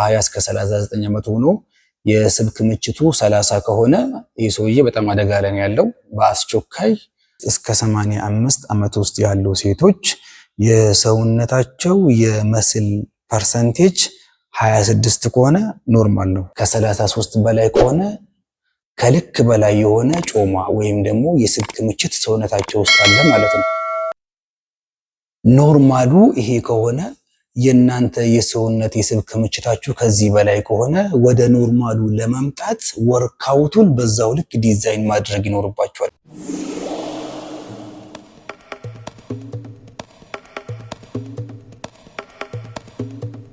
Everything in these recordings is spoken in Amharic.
ከ20 እስከ 39 ዓመት ሆኖ የስብ ክምችቱ 30 ከሆነ ይህ ሰውዬ በጣም አደጋ ላይ ያለው። በአስቸኳይ እስከ 85 ዓመት ውስጥ ያሉ ሴቶች የሰውነታቸው የመስል ፐርሰንቴጅ 26 ከሆነ ኖርማል ነው። ከ33 በላይ ከሆነ ከልክ በላይ የሆነ ጮማ ወይም ደግሞ የስብ ክምችት ሰውነታቸው ውስጥ አለ ማለት ነው። ኖርማሉ ይሄ ከሆነ የእናንተ የሰውነት የስብ ክምችታችሁ ከዚህ በላይ ከሆነ ወደ ኖርማሉ ለመምጣት ወርካውቱን በዛው ልክ ዲዛይን ማድረግ ይኖርባችኋል።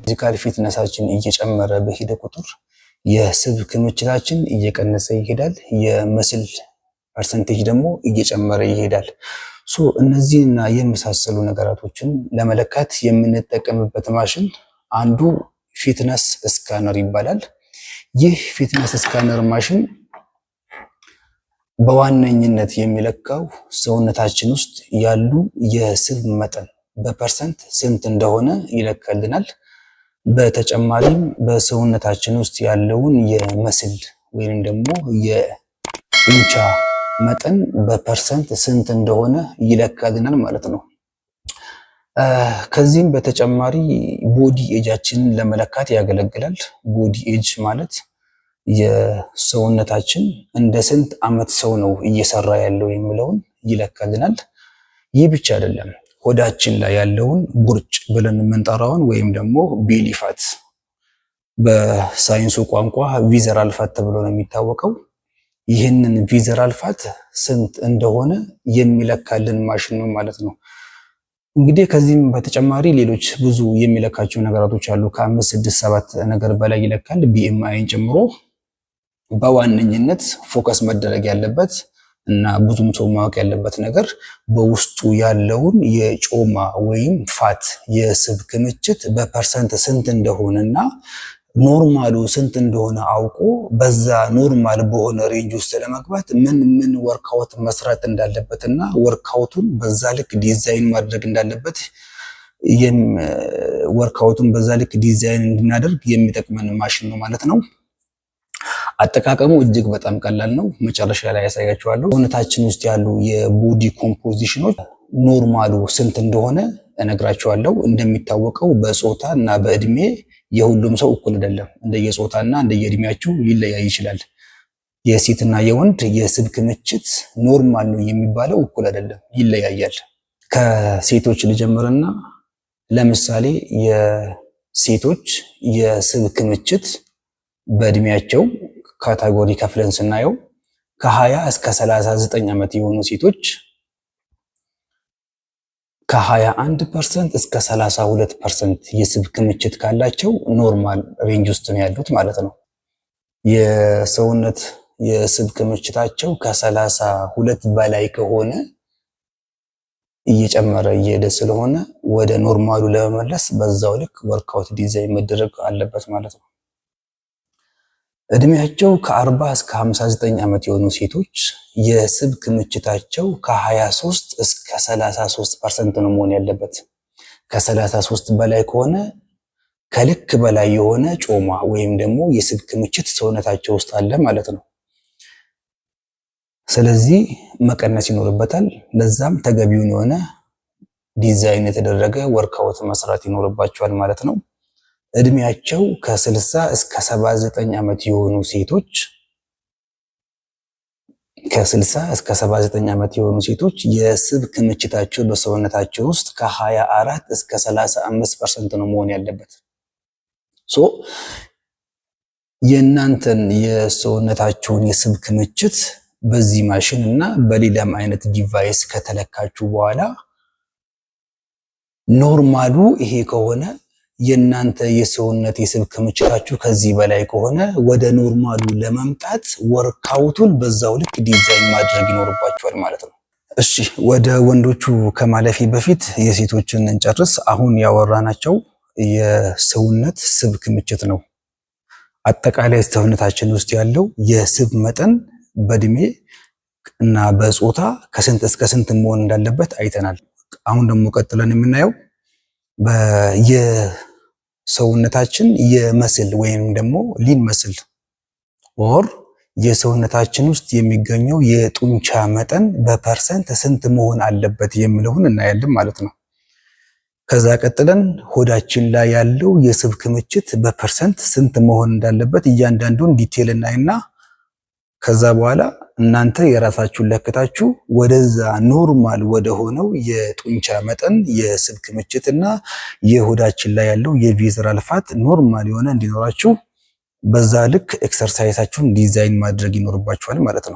ፊዚካል ፊትነሳችን እየጨመረ በሄደ ቁጥር የስብ ክምችታችን እየቀነሰ ይሄዳል። የመስል ፐርሰንቴጅ ደግሞ እየጨመረ ይሄዳል። እነዚህና የመሳሰሉ ነገራቶችን ለመለካት የምንጠቀምበት ማሽን አንዱ ፊትነስ ስካነር ይባላል። ይህ ፊትነስ ስካነር ማሽን በዋነኝነት የሚለካው ሰውነታችን ውስጥ ያሉ የስብ መጠን በፐርሰንት ስንት እንደሆነ ይለካልናል። በተጨማሪም በሰውነታችን ውስጥ ያለውን የመስል ወይም ደግሞ የጡንቻ መጠን በፐርሰንት ስንት እንደሆነ ይለካልናል ማለት ነው። ከዚህም በተጨማሪ ቦዲ ኤጃችንን ለመለካት ያገለግላል። ቦዲ ኤጅ ማለት የሰውነታችን እንደ ስንት ዓመት ሰው ነው እየሰራ ያለው የሚለውን ይለካልናል። ይህ ብቻ አይደለም፣ ሆዳችን ላይ ያለውን ቦርጭ ብለን የምንጠራውን ወይም ደግሞ ቤሊ ፋት በሳይንሱ ቋንቋ ቪዘራል ፋት ተብሎ ነው የሚታወቀው። ይህንን ቪዘራል ፋት ስንት እንደሆነ የሚለካልን ማሽን ነው ማለት ነው። እንግዲህ ከዚህም በተጨማሪ ሌሎች ብዙ የሚለካቸው ነገራቶች አሉ። ከ5፣ 6፣ 7 ነገር በላይ ይለካል፣ ቢኤምአይን ጨምሮ። በዋነኝነት ፎከስ መደረግ ያለበት እና ብዙም ሰው ማወቅ ያለበት ነገር በውስጡ ያለውን የጮማ ወይም ፋት የስብ ክምችት በፐርሰንት ስንት እንደሆነና ኖርማሉ ስንት እንደሆነ አውቆ በዛ ኖርማል በሆነ ሬንጅ ውስጥ ለመግባት ምን ወርካውት መስራት እንዳለበትና ወርካውቱን በዛ ልክ ዲዛይን ማድረግ እንዳለበት ወርካውቱን በዛ ልክ ዲዛይን እንድናደርግ የሚጠቅመን ማሽን ነው ማለት ነው። አጠቃቀሙ እጅግ በጣም ቀላል ነው። መጨረሻ ላይ ያሳያችኋለሁ። ሰውነታችን ውስጥ ያሉ የቦዲ ኮምፖዚሽኖች ኖርማሉ ስንት እንደሆነ እነግራችኋለሁ። እንደሚታወቀው በጾታ እና በእድሜ የሁሉም ሰው እኩል አይደለም። እንደየጾታና እንደየእድሜያችሁ ሊለያይ ይችላል። የሴትና የወንድ የስብ ክምችት ኖርማል ነው የሚባለው እኩል አይደለም፣ ይለያያል። ከሴቶች ልጀምርና ለምሳሌ የሴቶች የስብ ክምችት በእድሜያቸው ካታጎሪ ከፍለን ስናየው ከ20 እስከ 39 ዓመት የሆኑ ሴቶች ከ21% እስከ 32% የስብ ክምችት ካላቸው ኖርማል ሬንጅ ውስጥ ነው ያሉት ማለት ነው። የሰውነት የስብ ክምችታቸው ከ32 በላይ ከሆነ እየጨመረ እየሄደ ስለሆነ ወደ ኖርማሉ ለመመለስ በዛው ልክ ወርክአውት ዲዛይን መደረግ አለበት ማለት ነው። እድሜያቸው ከ40 እስከ 59 ዓመት የሆኑ ሴቶች የስብ ክምችታቸው ከ23 እስከ 33% ነው መሆን ያለበት። ከ33 በላይ ከሆነ ከልክ በላይ የሆነ ጮማ ወይም ደግሞ የስብ ክምችት ሰውነታቸው ውስጥ አለ ማለት ነው። ስለዚህ መቀነስ ይኖርበታል። ለዛም ተገቢውን የሆነ ዲዛይን የተደረገ ወርክአውት መስራት ይኖርባቸዋል ማለት ነው። እድሜያቸው ከ60 እስከ 79 ዓመት የሆኑ ሴቶች ከ60 እስከ 79 ዓመት የሆኑ ሴቶች የስብ ክምችታቸው በሰውነታቸው ውስጥ ከ24 እስከ 35% ነው መሆን ያለበት። የእናንተን የሰውነታችሁን የስብ ክምችት በዚህ ማሽን እና በሌላም አይነት ዲቫይስ ከተለካችሁ በኋላ ኖርማሉ ይሄ ከሆነ የእናንተ የሰውነት የስብ ክምችታችሁ ከዚህ በላይ ከሆነ ወደ ኖርማሉ ለመምጣት ወርክአውቱን በዛው ልክ ዲዛይን ማድረግ ይኖርባችኋል ማለት ነው። እሺ ወደ ወንዶቹ ከማለፌ በፊት የሴቶችን እንጨርስ። አሁን ያወራናቸው የሰውነት ስብ ክምችት ነው። አጠቃላይ ሰውነታችን ውስጥ ያለው የስብ መጠን በእድሜ እና በጾታ ከስንት እስከ ስንት መሆን እንዳለበት አይተናል። አሁን ደግሞ ቀጥለን የምናየው ሰውነታችን የመስል ወይም ደግሞ ሊን መስል ኦር የሰውነታችን ውስጥ የሚገኘው የጡንቻ መጠን በፐርሰንት ስንት መሆን አለበት የሚለውን እናያለን ማለት ነው። ከዛ ቀጥለን ሆዳችን ላይ ያለው የስብ ክምችት በፐርሰንት ስንት መሆን እንዳለበት እያንዳንዱን ዲቴል እናይና ከዛ በኋላ እናንተ የራሳችሁን ለክታችሁ ወደዛ ኖርማል ወደ ሆነው የጡንቻ መጠን የስብ ክምችትና የሆዳችን ላይ ያለው የቪዘራል ፋት ኖርማል የሆነ እንዲኖራችሁ በዛ ልክ ኤክሰርሳይሳችሁን ዲዛይን ማድረግ ይኖርባችኋል ማለት ነው።